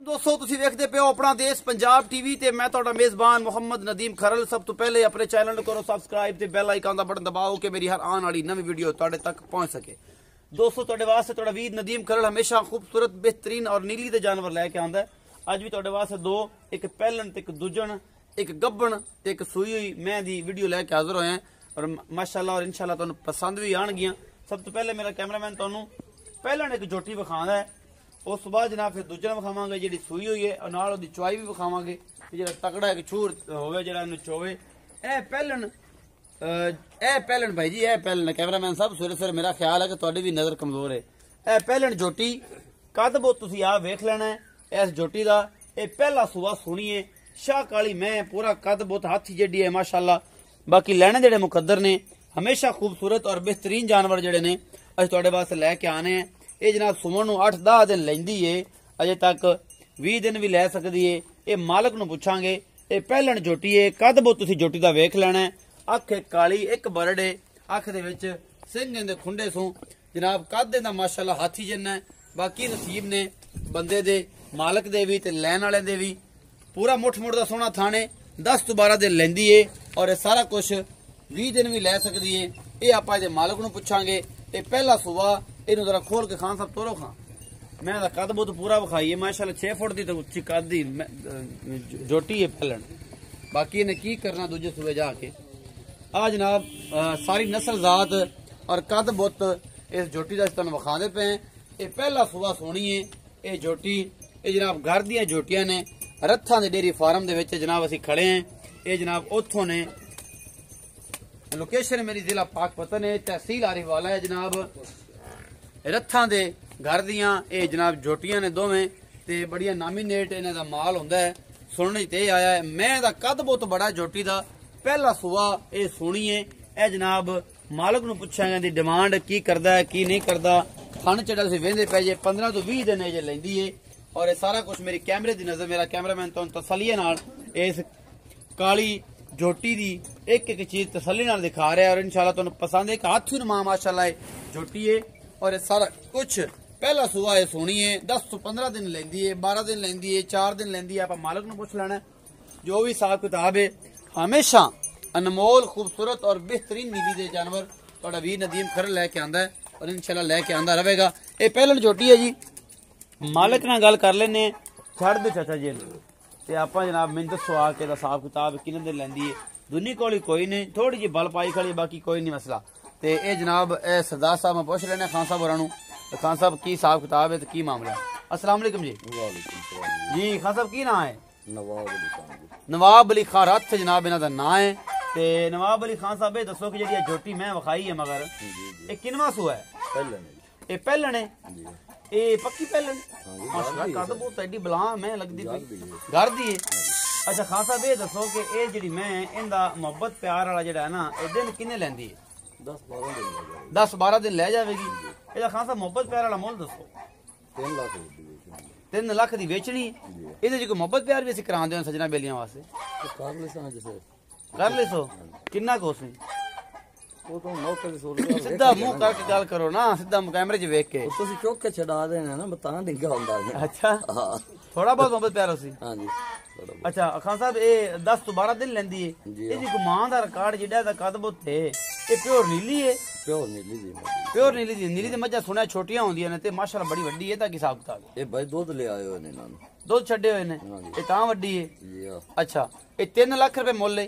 दोस्तों तुसी देखते पे हो अपना देश पंजाब टीवी ते मैं तुहाडा मेजबान मोहम्मद नदीम खरल। सब तो पहले अपने चैनल नूं करो सबसक्राइब ते बेल आइकन दा बटन दबाओ कि मेरी हर आने वाली नवी वीडियो तुहाडे तक पहुंच सके। दोस्तों तुहाडे वास्ते तुहाडा वीर नदीम खरल हमेशा खूबसूरत बेहतरीन और नीली दे जानवर लैके आंदा है। अज भी तुहाडे वास्ते दो, एक पहलन ते एक दुजन, एक गब्बन ते एक सूई हुई मैं दी वीडियो लैके हाजिर होए हैं और माशाअल्लाह और इंशाअल्लाह तुहानूं पसंद भी आणगियां। सब तो पहले मेरा कैमरामैन तुहानूं पहलन एक जोटी विखांदा है, उस बाद जनाब फिर दूजा विखावांगे जी सूई हुई है और नाल ओदी चवाई भी विखावांगे जो तगड़ा एक छूर होवे जिहड़ा इहनूं चोवे। ए पहलन भाई जी, ए पहलन कैमरामैन साहब सवेरे सवेरे मेरा ख्याल है कि तुहाडी भी नज़र कमजोर है। ए पहलन जोटी कद बहुत तुसीं आप वेख लेना है इस जोटी दा। ये पहला सूआ सुनिए शाह काली मैं पूरा कद बहुत हाथी जेडी है माशाअल्लाह। बाकी लैने जेहड़े मुकद्दर ने हमेशा खूबसूरत और बेहतरीन जानवर जेहड़े ने अज तुहाडे वास्ते लैके आने हैं। ये जनाब सुमन नूं 8-10 दिन लैंदी है, अजे तक 20 दिन भी लै सकदी है। ये मालक नूं पुछांगे। ये पहलन जोटी है, कद बहुत तुसीं जोटी दा वेख लेना है। अख काली एक बरड है, अख दे विच सिंह इहदे खुंडे सूं जनाब कद इहदा माशाअल्लाह हाथी जिन्ना है। बाकी नसीब ने बंदे दे मालक दे भी ते लैन वाले दे भी पूरा मुठ मुठ दा सोहना थाने 10-12 दिन लैंदी है और ये सारा कुछ 20 दिन भी लै सकदी है। ये आपां इहदे मालक नूं पुछांगे। ये पहला सूआ इनू जरा खोल के खान साहब तोरो खां। मैं कद बहुत पूरा विखाई है माशाअल्लाह 6 फुट की तो उच्ची कद दी जोटी है पहलन। बाकी इन्हें की करना दूजे सूबे जाके। आ जनाब सारी नस्ल जात और कद बहुत इस जोटी का तुहानूं विखांदे पे हैं। ये पहला सूबा सोनी है ये जोटी। ये जनाब घर दियां जोटियां ने रत्थां दे डेयरी फार्म दे विच जनाब असीं खड़े हैं। ये जनाब उत्थों ने लोकेशन मेरी जिला पाकपतन है, तहसील आरिफवाला है जनाब। रत्थां दे घर दियां ये जनाब जोटियां ने दोवें ते बड़िया नामीनेट इन्हां दा माल हुंदा है। सुनने ते आया है मैं दा कद बहुत बड़ा जोटी दा पहला सूआ ये सुनिए। ए जनाब मालक नूं पुछांगे दी डिमांड की करदा है की नहीं करदा। थन चढ़ा तुसीं वेंदे पे जे 15 तो 20 दिन जे लैंदी है और ये सारा कुछ मेरी कैमरे दी नजर मेरा कैमरामैन तुहानूं तसल्ली नाल इस काली जोटी दी एक एक चीज तसल्ली नाल दिखा रहा है और इंशाअल्लाह तुहानूं पसंद है। एक हाथी नुमा माशाअल्लाह जोटी है और ये सारा कुछ पहला सूआ है सोनी है। 10 तो 15 दिन लेंदी है, 12 दिन लेंदी है, 4 दिन लेंदी है। आप मालक नूं पुछ लेना जो भी हिसाब किताब है। हमेशा अनमोल खूबसूरत और बेहतरीन नीली दे जानवर तुहाडा वीर नदीम खरल लैके आंदा है और इंशाअल्लाह लैके आंदा रहेगा। ये पहलन जोटी है जी। मालक नाल गल कर लेने छड़ दे चाचा जी ते आपां जनाब मैनूं दस्सो आ के दा हिसाब किताब किन्ने दिन लैंदी है। दुनी कोली कोई नहीं, थोड़ी जी बल पाई खड़ी, बाकी कोई नहीं मसला। ते ए जनाब ए सरदार साहब मैं पुछ लेना खान साहब होरां नूं। खान साहब की हिसाब किताब है तो की मामला है? अस्सलाम वालेकुम जी। जी खान साहब की नाम है? नवाब अली खान रथ जनाब इन्हां दा नाम है। ते नवाब अली खान साहब दसो कि जी जोटी मैं विखाई है मगर ये किनवा सूआ है? ये पहलन है। ये पक्की पहलन माशाअल्लाह कद बहुत एडी बला मैं लगदी पई घर दी है। अच्छा खान साहब ये दसो कि ये जी मैं इनका मुहब्बत प्यार वाला जिहड़ा है ना ये दिन किन्ने लैंदी है? 10-12 दिन लै जाएगी। ਇਹਦਾ ਖਾਨ ਸਾਹਿਬ ਮੁਹੱਬਤ ਪਿਆਰ ਵਾਲਾ ਮੁੱਲ ਦੱਸੋ। 3 ਲੱਖ ਦੀ ਵੇਚਣੀ ਹੈ। ਇਹਦੇ ਚ ਕੋਈ ਮੁਹੱਬਤ ਪਿਆਰ ਵੀ ਅਸੀਂ ਕਰਾਉਂਦੇ ਹਾਂ ਸਜਣਾ ਬੇਲੀਆਂ ਵਾਸਤੇ ਕਰ ਲੈ ਸੋ ਕਿੰਨਾ ਕੋਸ ਨਹੀਂ ਉਹ ਤਾਂ ਮੌਕੇ ਦੀ ਸੋਚ ਸਿੱਧਾ ਮੂੰਹ ਕਰਕੇ ਗੱਲ ਕਰੋ ਨਾ, ਸਿੱਧਾ ਕੈਮਰੇ 'ਚ ਵੇਖ ਕੇ ਤੁਸੀਂ ਚੁੱਕ ਕੇ ਛਡਾ ਦੇਣਾ ਨਾ ਬਤਾ ਡਿੱਗਾ ਹੁੰਦਾ ਹੈ। ਅੱਛਾ ਥੋੜਾ ਬਹੁਤ ਮੁਹੱਬਤ ਪਿਆਰ ਹੋਸੀ। ਹਾਂਜੀ अच्छा खान साहब ये 10 तो 12 दिन लेंदी है। ये जी मां दा रिकॉर्ड जिहड़ा दा कद बहुत है ये प्योर नीली है। प्योर नीली दी मज्जा सुना छोटियां होंदियां ने ते माशाअल्लाह बड़ी वड्डी है। ता हिसाब किताब ये भाई दूध ले आए ने इन्हां दूध छड्डे हुए ने ये तां वड्डी है जी। अच्छा ये 3 लाख रुपए मुੱਲ है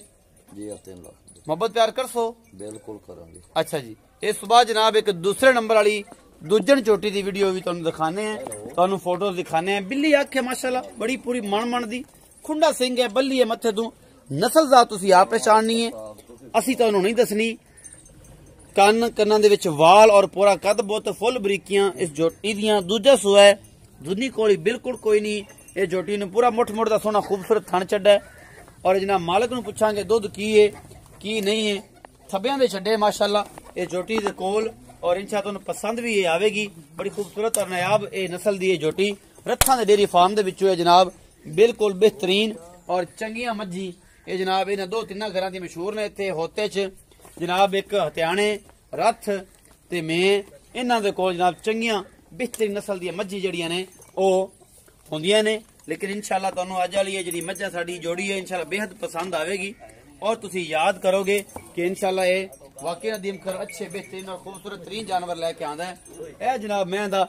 जी। 3 लाख मोहब्बत प्यार करसो? बिल्कुल करांगे। अच्छा जी इस सुबह जनाब एक दूसरे नंबर वाली दूजन चोटी दी वीडियो भी तुहानूं दिखाने हैं, तुहानूं फोटोज दिखाने हैं। बिल्ली अख है माशाअल्लाह बड़ी पूरी मन दी, खुंडा सिंह है, बल्ली है मत्थे तू, नस्ल जात तुसीं आप पहचाननी है, असीं तुहानूं नहीं दसनी। कन्नां दे विच वाल और पूरा कद बहुत फुल बरीकियां इस जोटी दियां। दूजा सूआ है दुनी कोली बिल्कुल कोई नहीं। ये जोटी नूं पूरा मुठ मुठ दा सोहना खूबसूरत थण छड्डा है और जनाब मालक नूं पुछांगे दुध की है की नहीं है। थब्बियां दे छड्डे माशाअल्लाह ये जोटी दे कोल और इंशाअल्लाह तुहानूं पसंद भी ये आवेगी। बड़ी खूबसूरत और नायाब ये नस्ल दी जोटी रत्थां दे डेयरी फार्म दे विचों है जनाब। बिल्कुल बेहतरीन और चंगियां मज्जी ये जनाब इन्हां 2-3 घरां दी मशहूर ने। इत्थे होते च जनाब एक हत्याणे रथ ते मैं इन्हां दे कोल जनाब चंगियां बेहतरीन नस्ल दी मज्जी जड़ियां ने ओ होंदियां ने लेकिन इंशाल्लाह ਤੁਹਾਨੂੰ ਅੱਜ ਵਾਲੀ ਇਹ ਜਿਹੜੀ ਮੱਝਾਂ ਸਾਡੀ ਜੋੜੀ ਹੈ इंशाल्लाह बेहद पसंद आवेगी और ਤੁਸੀਂ याद करोगे कि इंशाल्लाह ये वाकई नदीम खर अच्छे बेहतरीन और खूबसूरत तरीन जानवर लेके आंदा है। यह जनाब मैं दा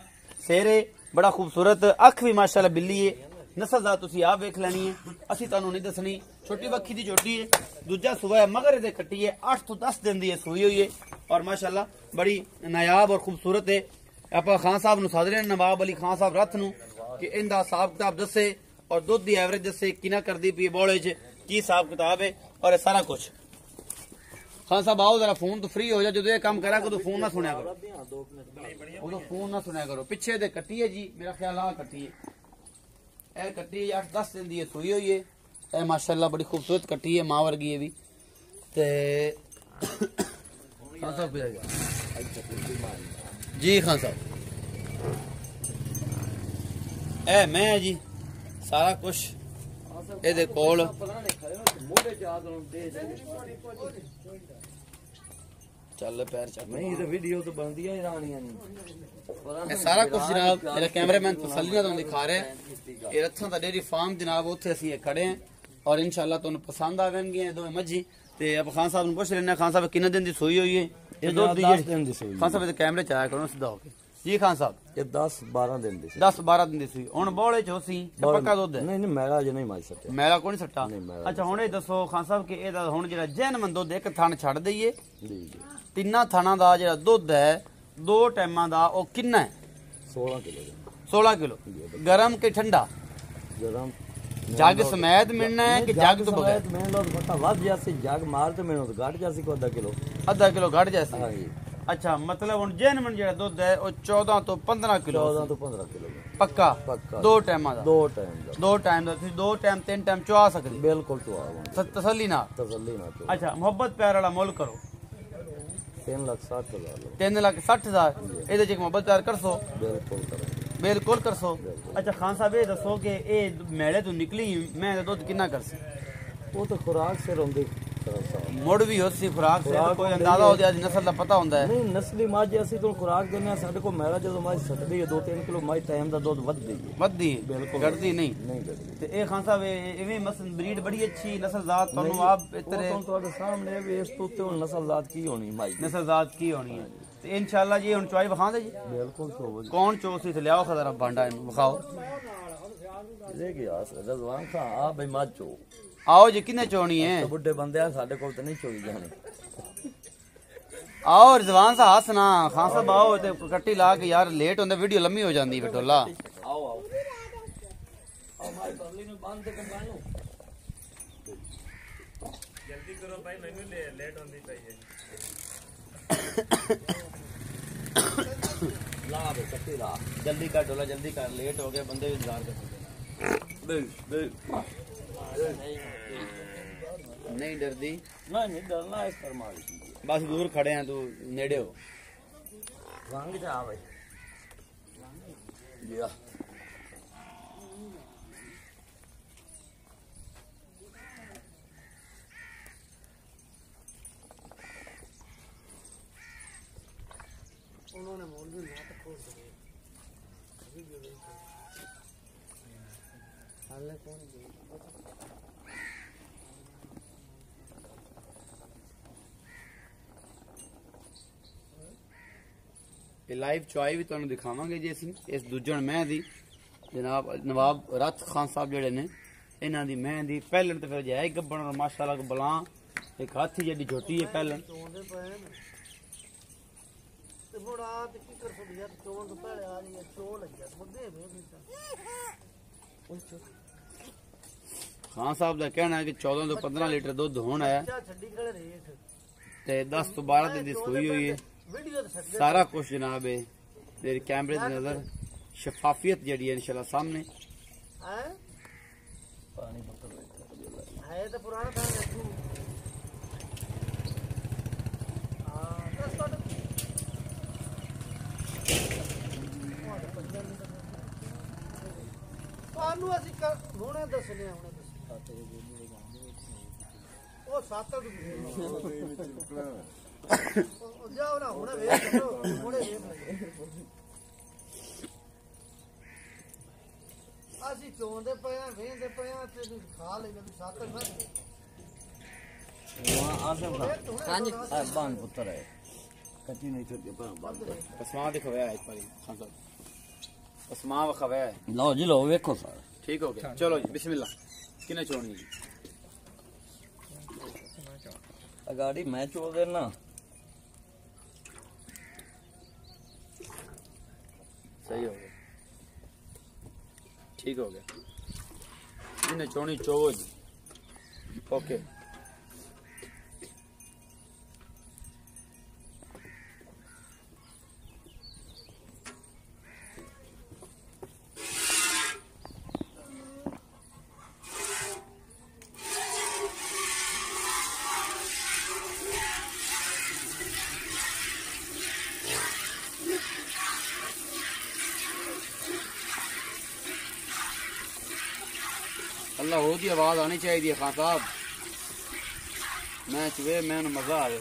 सेरे बड़ा खूबसूरत अख भी माशाल्लाह बिल्ली है नस्ल दा तुसी आप वेख लेनी है असी तुहानू नहीं दसनी। छोटी बक्खी दी जोटी है दूजा सुबह है मगर इहदे कट्टी है 8 तो 10 दिन दी सूई हुई है और माशाल्लाह बड़ी नायाब और खूबसूरत है। आप खान साहब नू सादरे नवाब अली खान साहब रथ नू कि इनका हिसाब किताब दसे और दुध की एवरेज दसे किना करती पी बोले च की हिसाब किताब है और सारा कुछ। खान साहब आओ जरा फोन तो फ्री हो जा जो ये काम करा करो फोन ना सुनया करो फोन ना सुनया करो। पिछे दे कट्टी है जी मेरा ख्याल आ कट्टी है ए कट्टी 8-10 दिन दी सोई हुई है ए माशाल्लाह बड़ी खूबसूरत कट्टी है मां वर्गी है भी ते खान साहब जी खान साहब ए मैं जी सारा कुछ ਇਹਦੇ ਕੋਲ ਚੱਲ ਪੈਰ ਚੱਕ ਨਹੀਂ ਇਹ ਵੀਡੀਓ ਤਾਂ ਬਣਦੀਆਂ ਹੀ ਰਾਣੀਆਂ ਨੇ ਇਹ ਸਾਰਾ ਕੁਝ ਜਨਾਬ ਮੇਰਾ ਕੈਮਰਾਮੈਨ ਤਸੱਲੀ ਨਾਲ ਤੁਹਾਨੂੰ ਦਿਖਾ ਰਿਹਾ ਇਹ ਰੱਥਾਂ ਦਾ ਡੇਰੀ ਫਾਰਮ ਜਨਾਬ ਉੱਥੇ ਅਸੀਂ ਖੜੇ ਹਾਂ ਔਰ इंशाल्लाह ਤੁਹਾਨੂੰ ਪਸੰਦ ਆਵੇਣਗੀਆਂ ਦੋਵੇਂ ਮੱਝੀ ਤੇ ਆਪ ਖਾਨ ਸਾਹਿਬ ਨੂੰ ਪੁੱਛ ਲੈਣਾ ਖਾਨ ਸਾਹਿਬ ਕਿੰਨੇ ਦਿਨ ਦੀ ਸੂਈ ਹੋਈ ਹੈ ਇਹ 10 ਦਿਨ ਦੀ ਸੂਈ ਖਾਨ ਸਾਹਿਬ ਦੇ ਕੈਮਰੇ ਚ ਆਇਆ ਕਰੋ ਸਿੱਧਾ ਹੋ ਕੇ जी खान साहब ਇਹ 10-12 ਦਿਨ ਦੀ 10-12 दिन दी सी हुण बोले च होसी पक्का दुध है ਨਹੀਂ ਨਹੀਂ ਮੈਲਾ ਅਜੇ ਨਹੀਂ ਮਾਈ ਸਕਿਆ मैला कोई नहीं सट्टा नहीं, मैला अच्छा हुण ਇਹ ਦੱਸੋ ਖਾਨ ਸਾਹਿਬ ਕਿ ਇਹਦਾ ਹੁਣ ਜਿਹੜਾ ਜੈਨਮਨ ਦੁੱਧ ਇੱਕ ਥਣ ਛੱਡ ਦਈਏ ਜੀ ਤਿੰਨਾਂ ਥਣਾਂ ਦਾ ਜਿਹੜਾ ਦੁੱਧ ਹੈ ਦੋ ਟਾਈਮਾਂ ਦਾ ਉਹ ਕਿੰਨਾ ਹੈ 16 ਕਿਲੋ 16 किलो गरम के ठंडा ਗਰਮ जग समेत मिलना है कि जग तो बगैर ਮੈਂ ਲੋਕ ਪਤਾ ਵੱਧ ਗਿਆ ਸੀ ਜਗ ਮਾਰ ਤੇ ਮੈਨੂੰ ਤਾਂ ਘਟ ਗਿਆ ਸੀ ਕੋ ਅੱਧਾ ਕਿਲੋ घट जैसे ਹਾਂ ਜੀ अच्छा मतलब हुण जैनमन ਜਿਹੜਾ ਦੁੱਧ ਹੈ ਉਹ 14 ਤੋਂ 15 किलो 14 ਤੋਂ 15 ਕਿਲੋ ਪੱਕਾ ਪੱਕਾ ਦੋ ਟਾਈਮਾਂ ਦਾ ਦੋ ਟਾਈਮ ਦਾ ਦੋ ਟਾਈਮ ਦਾ ਤੁਸੀਂ ਦੋ ਟਾਈਮ ਤਿੰਨ ਟਾਈਮ ਚੁਆ ਸਕਦੇ ਬਿਲਕੁਲ ਚੁਆਵਾਂ ਤਸੱਲੀ ਨਾਲ ਤਸੱਲੀ ਨਾ ਚੁਆ अच्छा मोहब्बत प्यार वाला मुल करो 3,60,000 3,60,000 ਇਹਦੇ ਚ ਇੱਕ ਮੁਹੱਬਤ ਪਿਆਰ ਕਰਸੋ ਬਿਲਕੁਲ ਕਰਾਂਗੇ ਬਿਲਕੁਲ ਕਰਸੋ। ਅੱਛਾ ਖਾਨ ਸਾਹਿਬ ਇਹ ਦੱਸੋ ਕਿ ਇਹ ਮੇਲੇ ਤੋਂ ਨਿਕਲੀ ਮੈਂ ਦਾ ਦੁੱਧ ਕਿੰਨਾ ਕਰਸੀ ਉਹ ਤਾਂ ਖੁਰਾਕ ਸੇ ਰੋਂਦੇ ਮੁੜ ਵੀ ਹੋਸੀ ਖੁਰਾਕ ਸੇ ਕੋਈ ਅੰਦਾਜ਼ਾ ਹੋ ਜਾਏ ਨਸਲ ਦਾ ਪਤਾ ਹੁੰਦਾ ਹੈ ਨਹੀਂ ਨਸਲੀ ਮੱਝ ਅਸੀਂ ਤੋਂ ਖੁਰਾਕ ਦਿੰਦੇ ਆ ਸਾਡੇ ਕੋਲ ਮੈਲਾ ਜਦੋਂ ਮੱਝ ਸੱਟਦੀ ਹੈ 2-3 ਕਿਲੋ ਮੱਝ ਟਾਈਮ ਦਾ ਦੁੱਧ ਵੱਧਦੀ ਹੈ ਵੱਧਦੀ ਬਿਲਕੁਲ ਘਟਦੀ ਨਹੀਂ ਘਟਦੀ ਤੇ ਇਹ ਖਾਨ ਸਾਹਿਬ ਇਵੇਂ ਮਸਲ ਬਰੀਡ ਬੜੀ ਅੱਛੀ ਨਸਲ ਜ਼ਾਤ ਤੁਹਾਨੂੰ ਆਪ ਇਤਰੇ ਤੁਹਾਡੇ ਸਾਹਮਣੇ ਵੀ ਇਸ ਤੋਂ ਉੱਤੇ ਹੁਣ ਨਸਲ ਜ਼ਾਤ ਕੀ ਹੋਣੀ ਮੱਝ ਨਸਲ ਜ਼ਾਤ ਕੀ ਹੋਣੀ ਹੈ ਤੇ ਇਨਸ਼ਾਅੱਲਾ ਜੀ ਹੁਣ ਚੁਆਈ ਵਿਖਾਉਂਦੇ ਜੀ ਬਿਲਕੁਲ ਸੋ ਕੌਣ ਚੋਸੀ ਤੇ ਲਿਆਓ ਖਜ਼ਰਾ ਬਾਂਡਾ ਇਹਨੂੰ ਵਿਖਾਓ ਇਹ ਗਿਆ ਰਜ਼ਵਾਨ ਖਾਂ ਆ ਬਈ ਮੱਝ ਚੋ आओ जी किन्ने चोनी है बुढ़े बंदे आ साडे कोल ते नहीं चोई जाने आओ रिजवान सा हसना खान साहब आओ ते कट्टी ला के यार लेट होंदे वीडियो लम्मी हो जांदी बटोला आओ आओ आओ भाई बरली नु बांध दे कंबानो जल्दी करो भाई मैनू लेट होंदी चाहिए ला बे कट्टी ला जल्दी कर डोला जल्दी कर लेट हो गया बंदे भी इंतजार कर बे बे नहीं डरदी नहीं डरना इस पर मार बस दूर खड़े हैं तू नेड़े हो रंग जा भाई लिया उन्होंने मौलवी नाटक खोल दिए हाले कौन लाइव चुआई भी तुहानू दिखावांगे जी असीं इस दूजण मैं दी जनाब नवाब रथ खान साहब जेडे ने इन्हां दी मैं दी पहलन ते फिर जाए गब्बण और माशाअल्लाह को बलां एक हाथी जेडी झोटी है पहलन चोंदे पे ते बड़ा ते की कर सकदी यार चोन तो पहले आ रही है चो लग गया मुद्दे में खान साहब का कहना है कि 14 तो 15 लीटर दुध होना है क्या छड्डी खड़े रेट ते 10 तो 12 दिन दी सूई हुई है वीडियो तो छड्ड सारा कुछ जनाब है मेरे कैमरे की नजर शफाफियत जड़ी है इंशाल्लाह सामने है पानी बोतल है तो पुराना था हां दस तो ਸਾਨੂੰ ਅਸੀਂ ਹੁਣੇ ਦੱਸਨੇ ਹੁਣੇ ਉਹ ਸੱਤ ਜਾਓ ਨਾ ਹੁਣੇ ਵੇਖ ਲਓ ਹੁਣੇ ਵੇਖ ਲਓ ਅਸੀਂ ਚੋਂਦੇ ਪਿਆ ਵੇਂਦੇ ਪਿਆ ਤੇ ਖਾ ਲੈਂਦੇ ਵੀ ਸੱਤ ਨਾ वहाँ आसम का बान पुत्र है कच्ची नहीं छोड़ के बांध दो कस्मा दिखवाया है एक बारी खान साहब कस्मा वखवाया है लो जी लो वेखो सर ठीक हो गया चलो जी बिस्मिल्लाह किने छोड़नी जी गाड़ी मैं छोड़ देना सही हो गया ठीक हो गया इन्हें छोड़नी चोवो जी ओके अल्लाह हो दी आवाज आनी चाहिए खान साहब मैं चुवे मैंने मजा आवे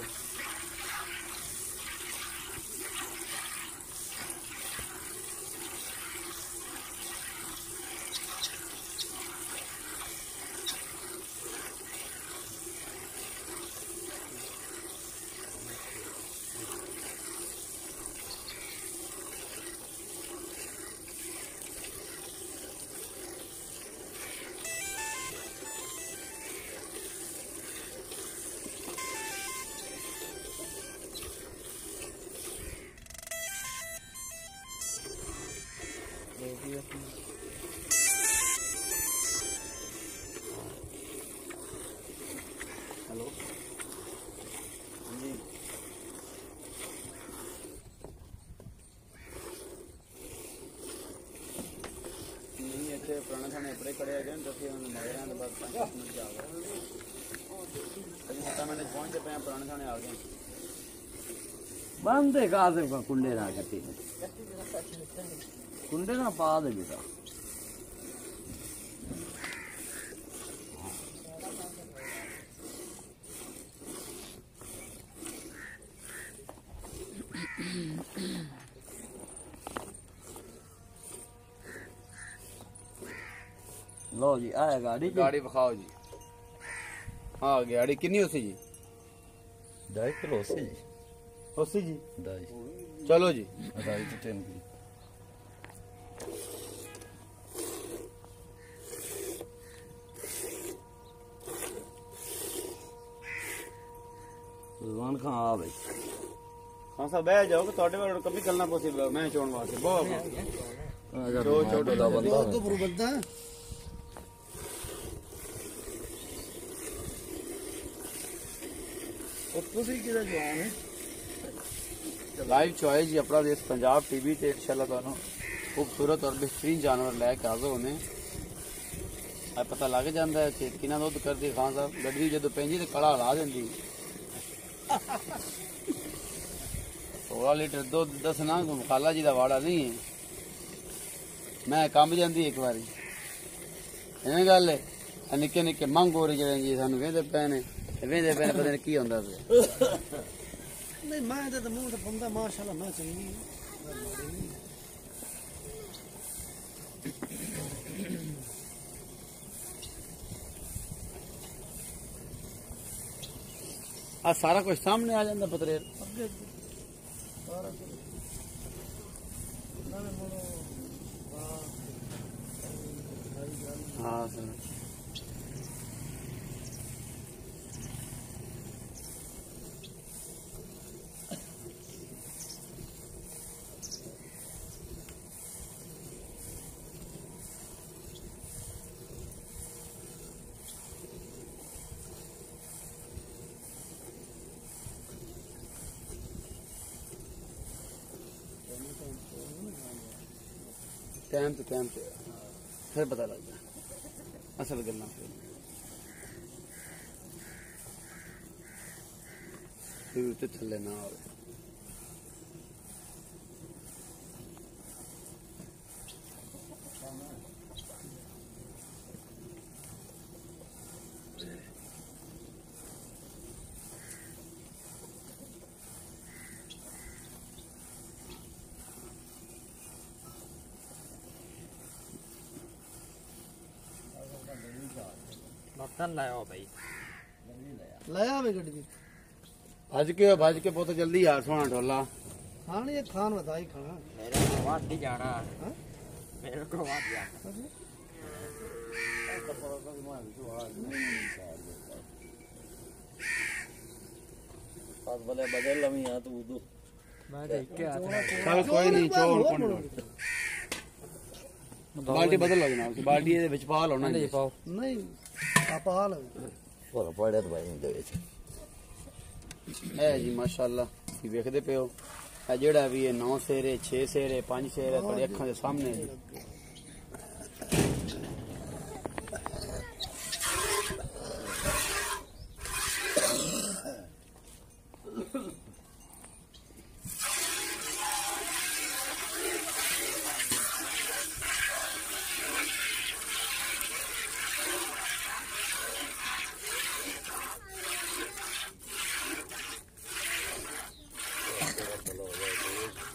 हेलो जी नहीं अच्छे पुराने थाने अपने खड़े गए तो फिर मगर तो बस 5 मिनट जा गए अभी 7 मिनट पहुंचते पे पुराने थाने आ गए बांधे का आसम का कुंडे ना कटी कुंडे ना पा दे बेटा लो जी आया गाड़ी गाड़ी बखाओ जी हाँ गाड़ी कितनी उसी जी 2.5 किलो से जी उसी जी 2.5 चलो जी 2.5 to 10 किलो रिजवान खान आ भाई हाँ साहब बह जाओ कि थोड़े वाले कभी चलना पॉसिबल मैं छोड़ वास्ते बहुत जो छोटे दा बंदा तो बंदा ਤੁਸੀਂ ਕਿਹਦਾ ਜਵਾਨ ਹੈ लाइव चॉइस जी अपना देश पंजाब टीवी ते इंशाल्लाह ਤੁਹਾਨੂੰ खूबसूरत और बेहतरीन जानवर लैके हाजिर होने आ पता लग जाता है कि किना दुध करती खान साहब गड्डी जो पैंदी तो कड़ा ला देंदी 16 लीटर दुध दसना खाला जी का वाड़ा नहीं है मैं कम जाती एक बारी इवें गल है निक्के निक्के मंग हो रही जी सानू वेंदे पे ने पता नहीं की होंदा पिया ਨਹੀਂ ਮੈਂ ਤੇ ਮੂੰਹ ਤੇ ਪੰਦਾ ਮਾਸ਼ਾਅੱਲਾ ਮੈਂ ਚੰਗੀ आ सारा कुछ सामने आ जाता पतरेर ਅੱਗੇ ਸਾਰਾ ਕੁਝ ਨਾਲੇ ਮੋੜੋ हाँ सर टाइम तो फिर पता लगता असल गल्लां फिर उत्ते थल्ले ना आवे ਬਰਤਨ ਲਾਇਆ ਭਾਈ ਲੈ ਆਵੇ ਗੱਡੀ ਦੀ ਭੱਜ ਕੇ ਪੁੱਤ ਜਲਦੀ ਯਾਰ ਸੋਹਣਾ ਢੋਲਾ ਖਾਣੀ ਇਹ ਖਾਣ ਵਧਾਈ ਖਾਣਾ ਮੇਰੇ ਕੋਲ ਵਾਟ ਨਹੀਂ ਜਾਣਾ ਮੇਰੇ ਕੋਲ ਵਾਟ ਜਾਣਾ ਪਾਸ ਬਲੇ ਬਦਲ ਲਵੀ ਆ ਤੂੰ ਉਦੋਂ ਮੈਂ ਦੇਖ ਕੇ ਆ ਚੱਲ ਕੋਈ ਨਹੀਂ ਚੋਲ ਕੋਣ ਬਾਲਟੀ ਬਦਲ ਲਓ ਜਨਾਬ ਬਾਲਟੀ ਇਹਦੇ ਵਿੱਚ ਪਾ ਲਾਉਣਾ ਜੀ ਪਾਓ ਨਹੀਂ ਆਪਾਂ ਆ ਲਓ ਹੋਰ ਪੜਿਆ ਤਾਂ ਭਾਈ ਦੇ ਵਿੱਚ ਇਹ ਜੀ ਮਾਸ਼ਾਅੱਲਾ ਤੁਸੀਂ ਵੇਖਦੇ ਪਿਓ ਇਹ ਜਿਹੜਾ ਵੀ ਇਹ 9 ਸੇਰੇ 6 ਸੇਰੇ 5 ਸੇਰੇ ਤੁਹਾਡੀ ਅੱਖਾਂ ਦੇ ਸਾਹਮਣੇ ਜੀ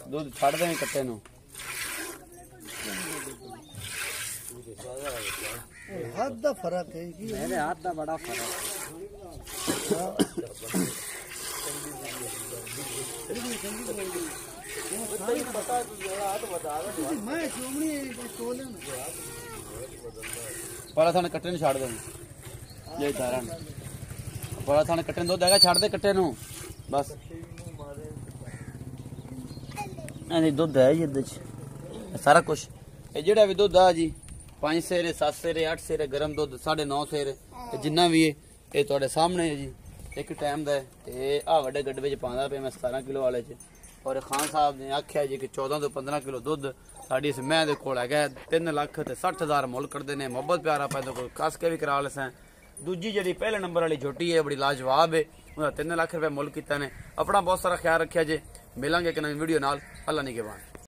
ਦੁੱਧ ਛੱਡ ਦੇ ਕੱਟੇ ਨੂੰ ਹੱਥ ਦਾ ਫਰਕ ਹੈ ਕੀ ਮੇਰੇ ਹੱਥ ਦਾ ਬੜਾ ਫਰਕ ਮੈਂ ਸ਼ੋਮਣੀ ਟੋਲੇ ਨੂੰ ਪਾਲਾ ਥਾਣੇ ਕੱਟੇ ਨੂੰ ਛੱਡ ਦੇ ਜੇ ਤਾਰਾਂ ਪਾਲਾ ਥਾਣੇ ਕੱਟੇ ਨੂੰ ਦੁੱਧ ਹੈਗਾ ਛੱਡ ਦੇ ਕੱਟੇ ਨੂੰ ਬਸ ਇਹਦੀ ਦੁੱਧ ਹੈ ਜੀ ਇਹਦੇ ਚ ਸਾਰਾ ਕੁਝ ਇਹ ਜਿਹੜਾ ਵੀ ਦੁੱਧ ਆ ਜੀ 5 ਸੇਰੇ 7 ਸੇਰੇ 8 ਸੇਰੇ ਗਰਮ ਦੁੱਧ 9.5 ਸੇਰੇ ਤੇ ਜਿੰਨਾ ਵੀ ਇਹ ਤੁਹਾਡੇ ਸਾਹਮਣੇ ਹੈ ਜੀ ਇੱਕ ਟਾਈਮ ਦਾ ਤੇ ਆ ਵੱਡੇ ਗੱਡੇ ਵਿੱਚ ਪਾਉਂਦਾ ਪਿਆ ਮੈਂ 17 ਕਿਲੋ ਵਾਲੇ ਚ ਔਰ ਖਾਨ ਸਾਹਿਬ ਨੇ ਆਖਿਆ ਜੀ ਕਿ 14 ਤੋਂ 15 ਕਿਲੋ ਦੁੱਧ ਸਾਡੀ ਇਸ ਮੈਂ ਦੇ ਕੋਲ ਹੈਗਾ 3 ਲੱਖ ਤੇ 60,000 ਮੁੱਲ ਕਰਦੇ ਨੇ ਮੁਹੱਬਤ ਪਿਆਰਾ ਪੈਦਾ ਕੋਈ ਕੱਸ ਕੇ ਵੀ ਕਰਾ ਲਸਾਂ ਦੂਜੀ ਜਿਹੜੀ ਪਹਿਲੇ ਨੰਬਰ ਵਾਲੀ ਝੋਟੀ ਹੈ ਬੜੀ ਲਾਜਵਾਬ ਹੈ ਉਹਦਾ 3 ਲੱਖ ਰੁਪਏ ਮੁੱਲ ਕੀਤਾ ਨੇ ਆਪਣਾ ਬਹੁਤ ਸਾਰਾ ਖਿਆਲ ਰੱਖਿਆ ਜੇ ਮਿਲਾਂਗੇ ਇੱਕ ਨਵੀਂ ਵੀਡੀਓ ਨਾਲ ਅੱਲਾ ਨਿਗਹਿਬਾਨ